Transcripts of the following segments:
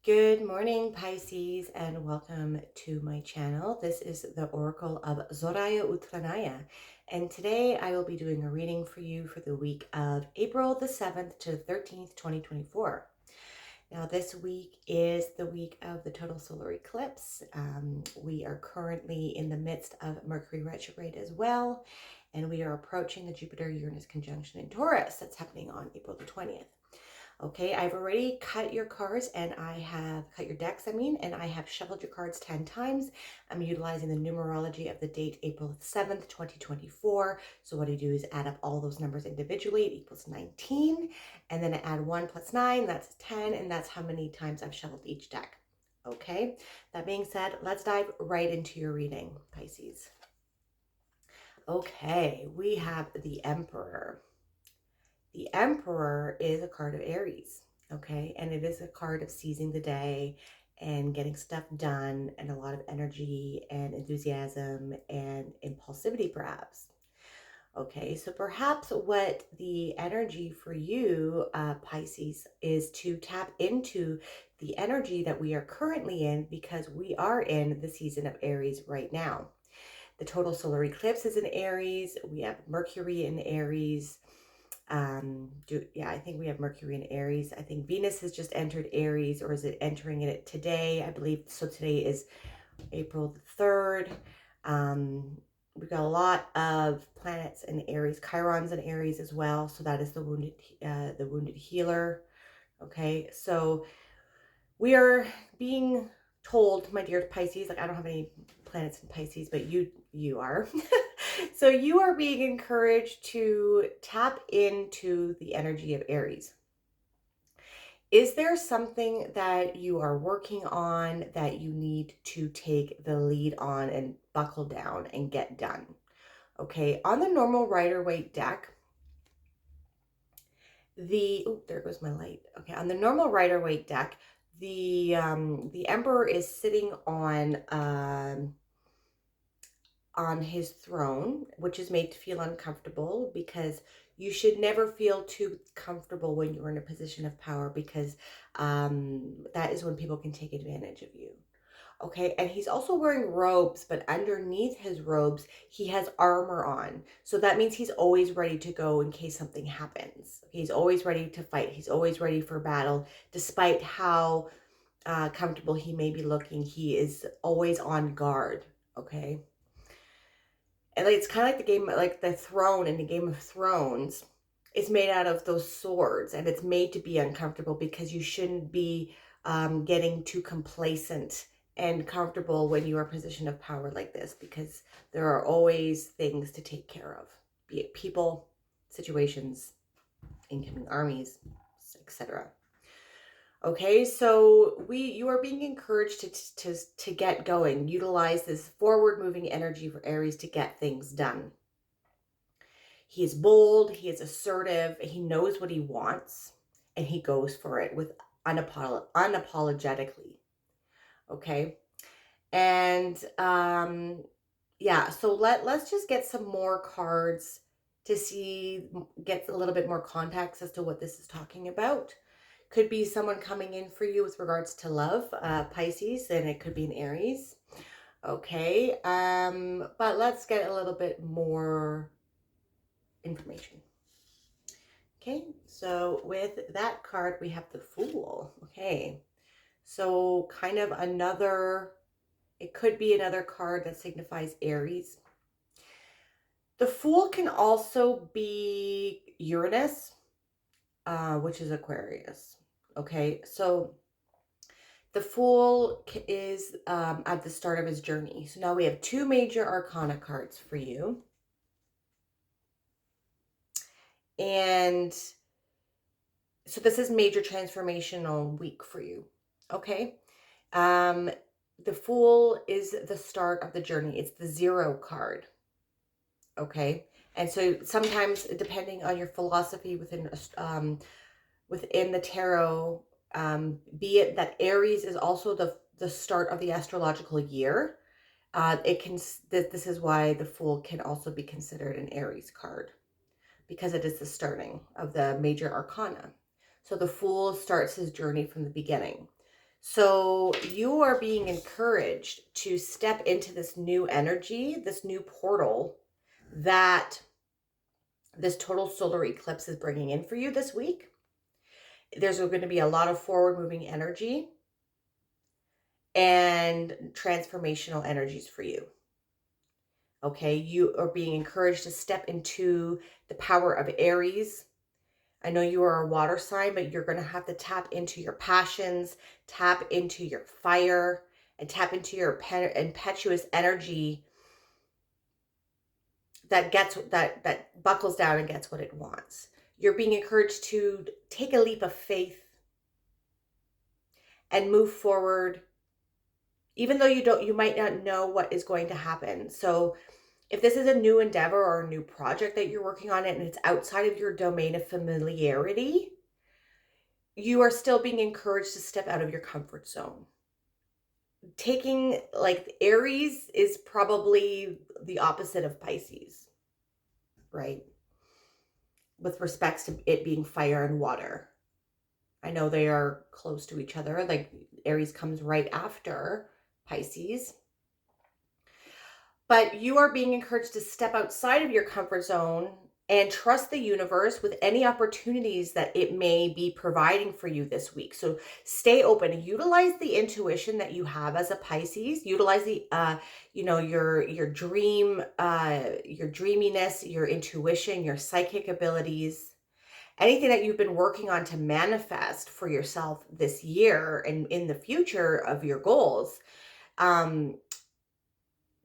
Good morning, Pisces, and welcome to my channel. This is the Oracle of Zoraya Utranaya, and today I will be doing a reading for you for the week of April the 7th to the 13th, 2024. Now, this week is the week of the total solar eclipse. We are currently in the midst of Mercury retrograde as well, and we are approaching the Jupiter-Uranus conjunction in Taurus that's happening on April the 20th. Okay, I've already cut your cards and I have cut your decks, and I have shuffled your cards 10 times. I'm utilizing the numerology of the date April 7th, 2024. So what I do is add up all those numbers individually. It equals 19. And then I add 1 plus 9, that's 10. And that's how many times I've shuffled each deck. Okay, that being said, let's dive right into your reading, Pisces. Okay, we have the Emperor. The Emperor is a card of Aries, okay? And it is a card of seizing the day and getting stuff done and a lot of energy and enthusiasm and impulsivity, perhaps. Okay, so perhaps what the energy for you, Pisces, is to tap into the energy that we are currently in because we are in the season of Aries right now. The total solar eclipse is in Aries. We have Mercury in Aries. I think we have Mercury in Aries. I think Venus has just entered Aries, or is it entering it today? I believe so. Today is April the 3rd. We've got a lot of planets in Aries. Chiron's in Aries as well. So that is the wounded healer. Okay, so we are being told, my dear Pisces, like I don't have any planets in Pisces, but you are. So you are being encouraged to tap into the energy of Aries. Is there something that you are working on that you need to take the lead on and buckle down and get done? Okay, on the normal Rider-Waite deck, there goes my light. Okay, on the normal Rider-Waite deck, the Emperor is sitting on his throne, which is made to feel uncomfortable because you should never feel too comfortable when you're in a position of power because that is when people can take advantage of you. Okay, and he's also wearing robes, but underneath his robes, he has armor on. So that means he's always ready to go in case something happens. He's always ready to fight. He's always ready for battle, despite how comfortable he may be looking. He is always on guard, okay? And like, it's kind of like the game, like the throne in the Game of Thrones is made out of those swords, and it's made to be uncomfortable because you shouldn't be getting too complacent and comfortable when you are in a position of power like this, because there are always things to take care of, be it people, situations, incoming armies, etc. Okay, so you are being encouraged to get going. Utilize this forward moving energy for Aries to get things done. He is bold, he is assertive, he knows what he wants, and he goes for it with unapologetically. Okay, and yeah, so let's just get some more cards to get a little bit more context as to what this is talking about. Could be someone coming in for you with regards to love, Pisces, and it could be an Aries. Okay, but let's get a little bit more information. Okay, so with that card, we have the Fool. Okay, so kind of it could be another card that signifies Aries. The Fool can also be Uranus, which is Aquarius. Okay, so the Fool is at the start of his journey. So now we have two major arcana cards for you. And so this is major transformational week for you. Okay. The Fool is the start of the journey. It's the 0 card. Okay. And so sometimes, depending on your philosophy within the tarot, be it that Aries is also the start of the astrological year, this is why the Fool can also be considered an Aries card, because it is the starting of the major arcana. So the Fool starts his journey from the beginning. So you are being encouraged to step into this new energy, this new portal that this total solar eclipse is bringing in for you this week. There's going to be a lot of forward moving energy and transformational energies for you. Okay, you are being encouraged to step into the power of Aries. I know you are a water sign, but you're going to have to tap into your passions, tap into your fire, and tap into your impetuous energy that buckles down and gets what it wants. You're being encouraged to take a leap of faith and move forward, even though you might not know what is going to happen. So if this is a new endeavor or a new project that you're working on and it's outside of your domain of familiarity, you are still being encouraged to step out of your comfort zone. Taking, like, Aries is probably the opposite of Pisces, right? With respects to it being fire and water. I know they are close to each other. Like, Aries comes right after Pisces. But you are being encouraged to step outside of your comfort zone and trust the universe with any opportunities that it may be providing for you this week. So stay open, utilize the intuition that you have as a Pisces, utilize the your your dreaminess, your intuition, your psychic abilities, anything that you've been working on to manifest for yourself this year and in the future of your goals.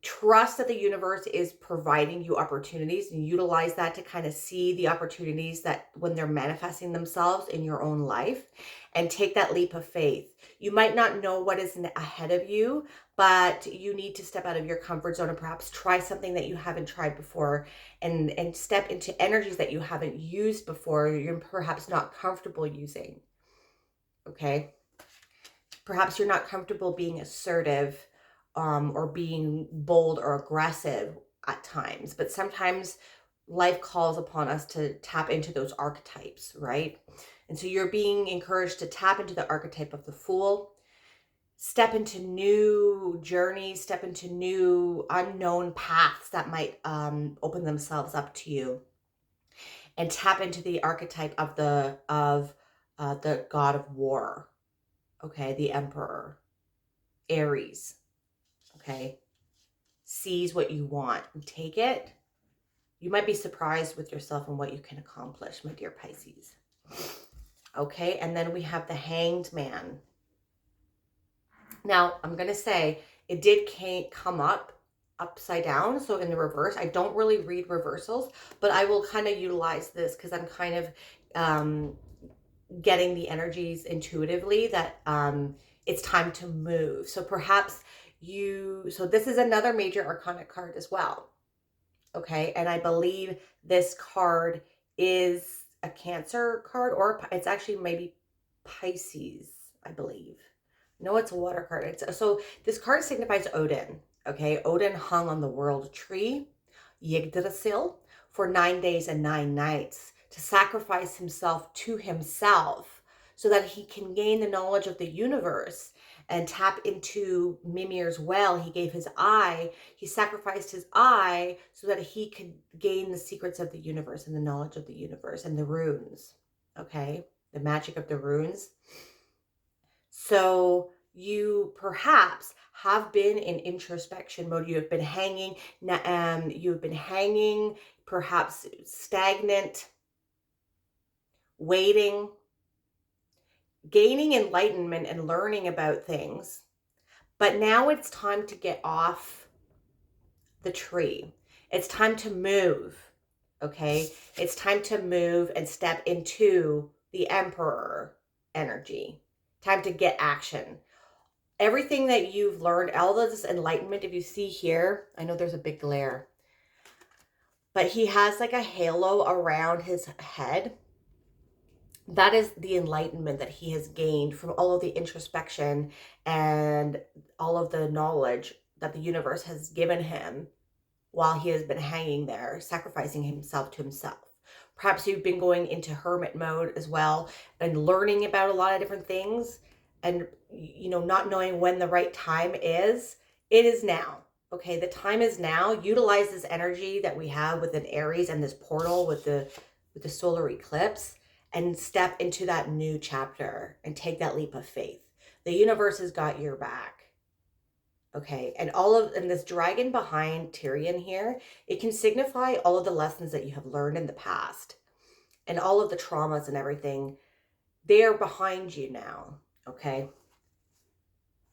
Trust that the universe is providing you opportunities, and utilize that to kind of see the opportunities that when they're manifesting themselves in your own life, and take that leap of faith. You might not know what is ahead of you, but you need to step out of your comfort zone and perhaps try something that you haven't tried before, and step into energies that you haven't used before, you're perhaps not comfortable using. Okay? Perhaps you're not comfortable being assertive, or being bold or aggressive at times, but sometimes life calls upon us to tap into those archetypes, right? And so you're being encouraged to tap into the archetype of the Fool, step into new journeys, step into new unknown paths that might open themselves up to you, and tap into the archetype of the god of war. Okay, the Emperor, Aries. Okay, seize what you want and take it. You might be surprised with yourself and what you can accomplish, my dear Pisces. Okay, and then we have the Hanged Man. Now, I'm going to say it did come up upside down, so in the reverse. I don't really read reversals, but I will kind of utilize this because I'm kind of getting the energies intuitively that it's time to move. So perhaps so this is another major arcana card as well. Okay, and I believe this card is a Cancer card, or it's actually maybe Pisces, I believe. No, it's a water card. So this card signifies Odin. Okay, Odin hung on the world tree, Yggdrasil, for 9 days and 9 nights to sacrifice himself to himself so that he can gain the knowledge of the universe and tap into Mimir's well. He gave his eye, he sacrificed his eye so that he could gain the secrets of the universe and the knowledge of the universe and the runes. Okay, the magic of the runes. So you perhaps have been in introspection mode. You've been hanging, perhaps stagnant, waiting, gaining enlightenment and learning about things. But now it's time to get off the tree. It's time to move. Okay? It's time to move and step into the Emperor energy. Time to get action. Everything that you've learned, all of this enlightenment, if you see here, I know there's a big glare, but he has like a halo around his head. That is the enlightenment that he has gained from all of the introspection and all of the knowledge that the universe has given him while he has been hanging there, sacrificing himself to himself. Perhaps you've been going into hermit mode as well and learning about a lot of different things and, you know, not knowing when the right time is, it is now. Okay, the time is now. Utilize this energy that we have within Aries and this portal with the solar eclipse, and step into that new chapter and take that leap of faith. The universe has got your back. Okay, and this dragon behind Tyrion here, it can signify all of the lessons that you have learned in the past and all of the traumas and everything. They are behind you now. Okay,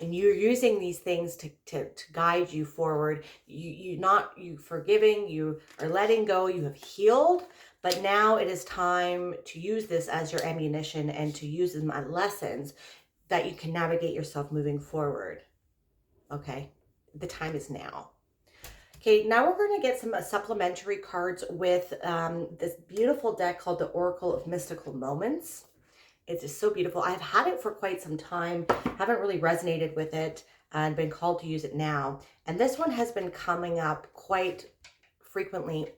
and you're using these things to guide you forward. You forgiving, you are letting go, you have healed, but now it is time to use this as your ammunition and to use them as lessons that you can navigate yourself moving forward. Okay, the time is now. Okay, now we're going to get some supplementary cards with this beautiful deck called the Oracle of Mystical Moments. It's just so beautiful. I've had it for quite some time, haven't really resonated with it and been called to use it now. And this one has been coming up quite frequently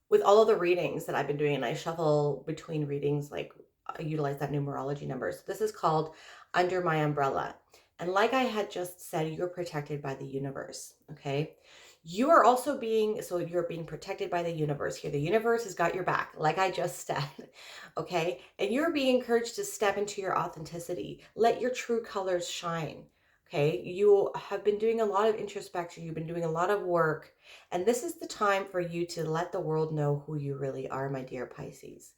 with all of the readings that I've been doing. And I shuffle between readings, like I utilize that numerology number. So this is called Under My Umbrella. And like I had just said, you're protected by the universe, okay? You are also you're being protected by the universe here. The universe has got your back, like I just said, okay? And you're being encouraged to step into your authenticity. Let your true colors shine, okay? You have been doing a lot of introspection. You've been doing a lot of work. And this is the time for you to let the world know who you really are, my dear Pisces.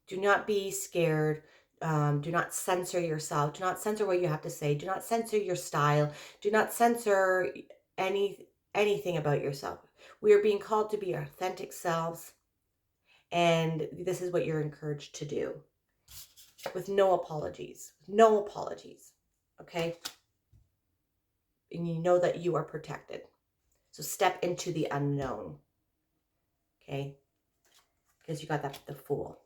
Do not be scared. Do not censor yourself. Do not censor what you have to say. Do not censor your style. Do not censor anything about yourself. We are being called to be our authentic selves, and this is what you're encouraged to do with no apologies. No apologies, okay? And you know that you are protected. So step into the unknown, okay? Because you got the Fool.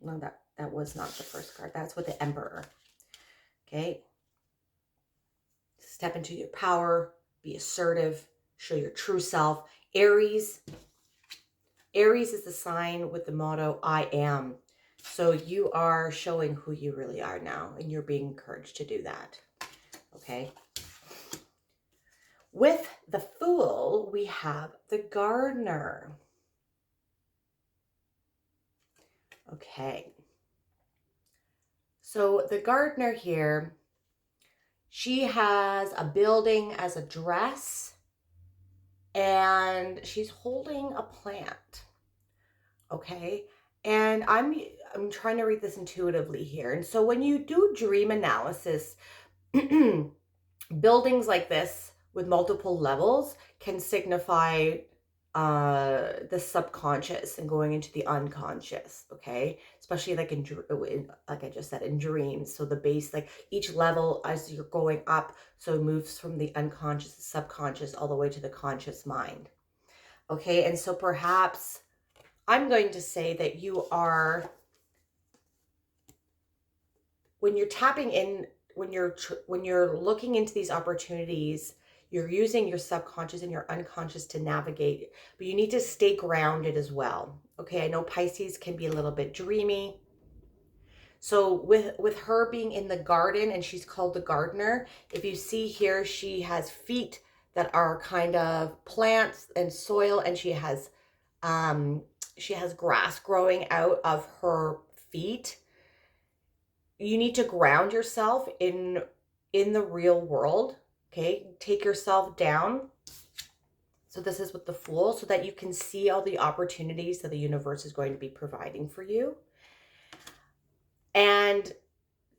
No, that was not the first card. That's with the Emperor, okay? Step into your power, be assertive, show your true self. Aries is the sign with the motto, I am. So you are showing who you really are now, and you're being encouraged to do that, okay? With the Fool, we have the Gardener. Okay. So the Gardener here, she has a building as a dress, and she's holding a plant, okay? And I'm trying to read this intuitively here. And so when you do dream analysis, buildings like this with multiple levels can signify the subconscious and going into the unconscious, okay? Especially like like I just said, in dreams. So the base, like each level as you're going up, so it moves from the unconscious, the subconscious, all the way to the conscious mind, okay? And so perhaps I'm going to say that you are, when you're tapping in, when you're looking into these opportunities, you're using your subconscious and your unconscious to navigate, but you need to stay grounded as well. Okay, I know Pisces can be a little bit dreamy. So with her being in the garden, and she's called the Gardener, if you see here, she has feet that are kind of plants and soil, and she has grass growing out of her feet. You need to ground yourself in the real world, okay? Take yourself down. So this is with the Fool, so that you can see all the opportunities that the universe is going to be providing for you. And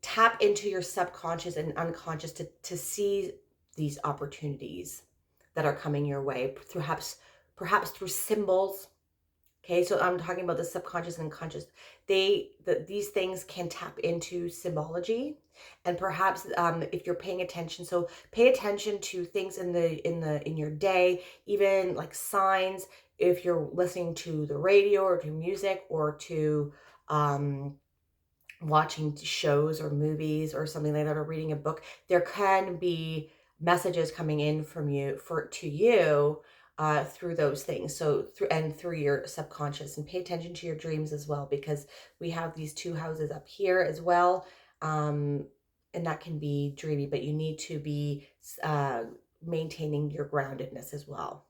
tap into your subconscious and unconscious to see these opportunities that are coming your way, perhaps through symbols. Okay, so I'm talking about the subconscious and unconscious. These things can tap into symbology, and perhaps if you're paying attention, so pay attention to things in your day, even like signs. If you're listening to the radio or to music or to watching shows or movies or something like that, or reading a book, there can be messages coming in from you to you through those things. So through your subconscious, and pay attention to your dreams as well, because we have these two houses up here as well. Um, and that can be dreamy, but you need to be maintaining your groundedness as well.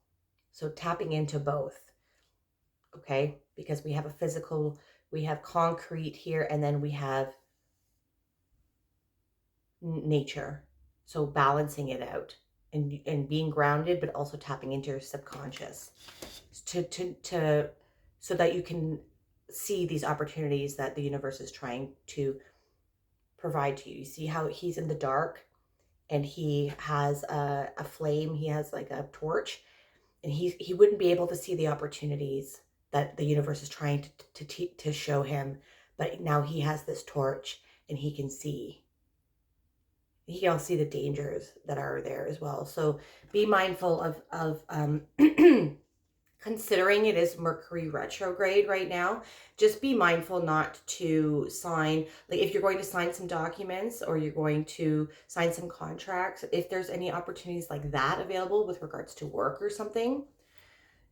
So tapping into both, okay? Because we have a physical, we have concrete here, and then we have nature. So balancing it out and being grounded, but also tapping into your subconscious to so that you can see these opportunities that the universe is trying to provide to you. You see how he's in the dark and he has a flame, he has like a torch, and he wouldn't be able to see the opportunities that the universe is trying to show him, but now he has this torch and he can see. He can also see the dangers that are there as well. So be mindful of considering it is Mercury retrograde right now, just be mindful not to sign, like if you're going to sign some documents or you're going to sign some contracts, if there's any opportunities like that available with regards to work or something,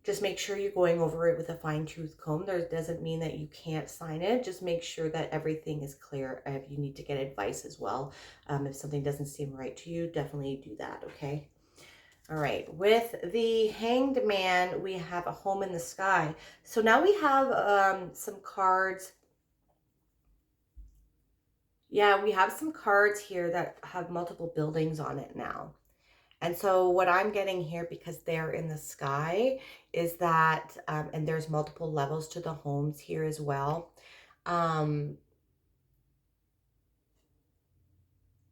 just make sure you're going over it with a fine-tooth comb. There doesn't mean that you can't sign it. Just make sure that everything is clear. If you need to get advice as well, if something doesn't seem right to you, definitely do that, okay? All right, with the Hanged Man, we have a home in the sky. So now we have some cards. Yeah, we have some cards here that have multiple buildings on it now. And so what I'm getting here, because they're in the sky, is that, and there's multiple levels to the homes here as well.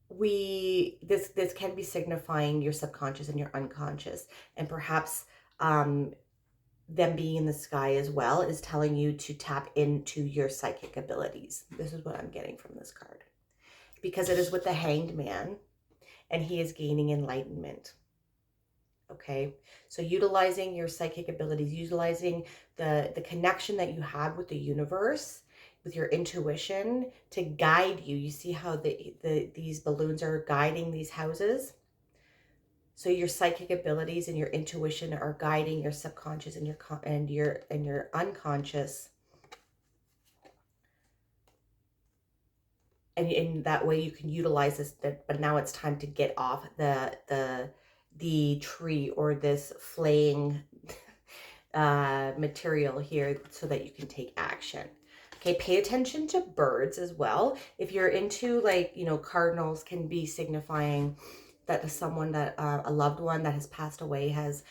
This can be signifying your subconscious and your unconscious, and perhaps them being in the sky as well is telling you to tap into your psychic abilities. This is what I'm getting from this card, because it is with the Hanged Man and he is gaining enlightenment. Okay, so utilizing your psychic abilities, utilizing the connection that you have with the universe, with your intuition to guide you. You see how these balloons are guiding these houses? So your psychic abilities and your intuition are guiding your subconscious and your unconscious, and in that way you can utilize this. But now it's time to get off the tree or this flaying material here so that you can take action. Okay, pay attention to birds as well. If you're into, like, you know, cardinals can be signifying that someone that a loved one that has passed away has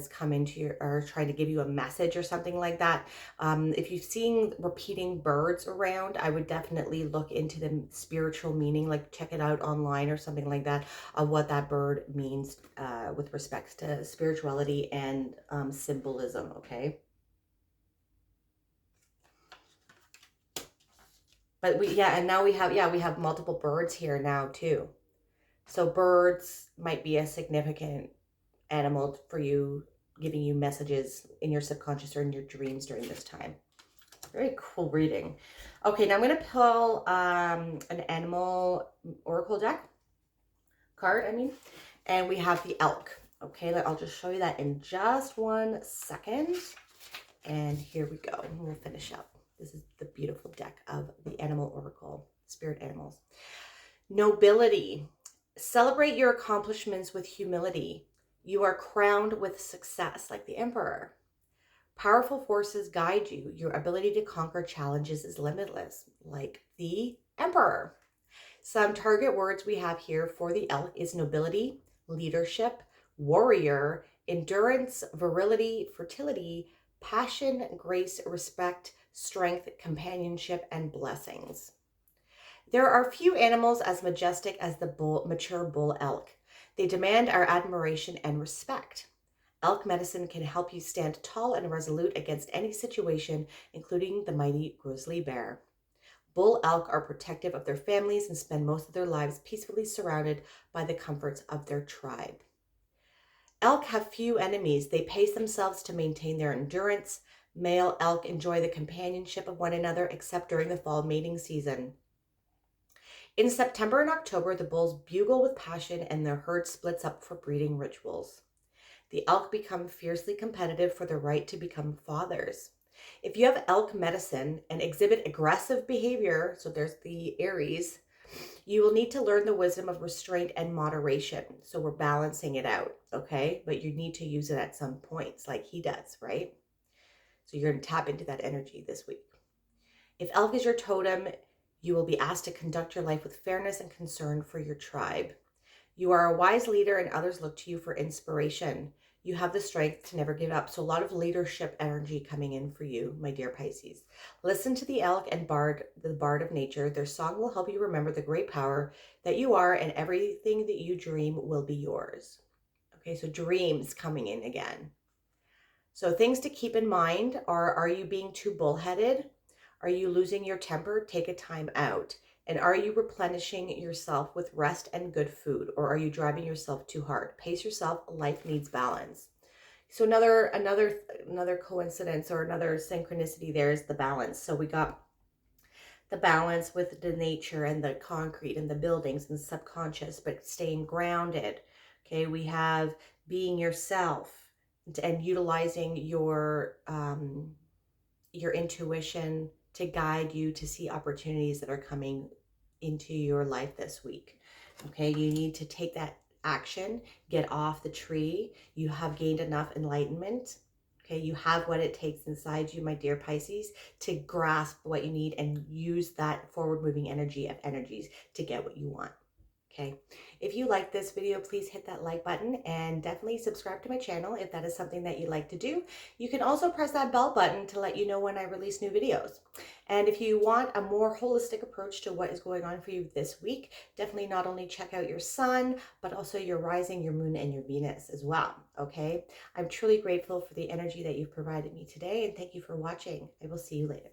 come into your, or trying to give you a message or something like that. If you've seen repeating birds around, I would definitely look into the spiritual meaning, like check it out online or something like that, of what that bird means with respects to spirituality and symbolism. Okay. But and now we have multiple birds here now too. So birds might be a significant animal for you, giving you messages in your subconscious or in your dreams during this time. Very cool reading. Okay, now I'm going to pull an animal oracle deck card, and we have the elk. Okay, I'll just show you that in just 1 second. And here we go. We'll finish up. This is the beautiful deck of the animal oracle, spirit animals. Nobility. Celebrate your accomplishments with humility. You are crowned with success, like the emperor. Powerful forces guide you. Your ability to conquer challenges is limitless, like the emperor. Some target words we have here for the elk is nobility, leadership, warrior, endurance, virility, fertility, passion, grace, respect, strength, companionship, and blessings. There are few animals as majestic as the mature bull elk. They demand our admiration and respect. Elk medicine can help you stand tall and resolute against any situation, including the mighty grizzly bear. Bull elk are protective of their families and spend most of their lives peacefully surrounded by the comforts of their tribe. Elk have few enemies. They pace themselves to maintain their endurance. Male elk enjoy the companionship of one another, except during the fall mating season. In September and October, the bulls bugle with passion and their herd splits up for breeding rituals. The elk become fiercely competitive for the right to become fathers. If you have elk medicine and exhibit aggressive behavior, so there's the Aries, You will need to learn the wisdom of restraint and moderation. So we're balancing it out, okay? But you need to use it at some points like he does, right? So you're going to tap into that energy this week. If elk is your totem, you will be asked to conduct your life with fairness and concern for your tribe. You are a wise leader and others look to you for inspiration. You have the strength to never give up. So a lot of leadership energy coming in for you, my dear Pisces. Listen to the elk and the bard of nature. Their song will help you remember the great power that you are, and everything that you dream will be yours. Okay, so dreams coming in again. So things to keep in mind are you being too bullheaded? Are you losing your temper? Take a time out. And are you replenishing yourself with rest and good food? Or are you driving yourself too hard? Pace yourself. Life needs balance. So another coincidence or another synchronicity there is the balance. So we got the balance with the nature and the concrete and the buildings and the subconscious, but staying grounded. Okay, we have being yourself and utilizing your intuition to guide you to see opportunities that are coming into your life this week. Okay, you need to take that action, get off the tree. You have gained enough enlightenment. Okay, you have what it takes inside you, my dear Pisces, to grasp what you need and use that forward moving energy of energies to get what you want. Okay, if you like this video, please hit that like button and definitely subscribe to my channel if that is something that you'd like to do. You can also press that bell button to let you know when I release new videos. And if you want a more holistic approach to what is going on for you this week, definitely not only check out your sun, but also your rising, your moon, and your Venus as well. Okay, I'm truly grateful for the energy that you've provided me today, and thank you for watching. I will see you later.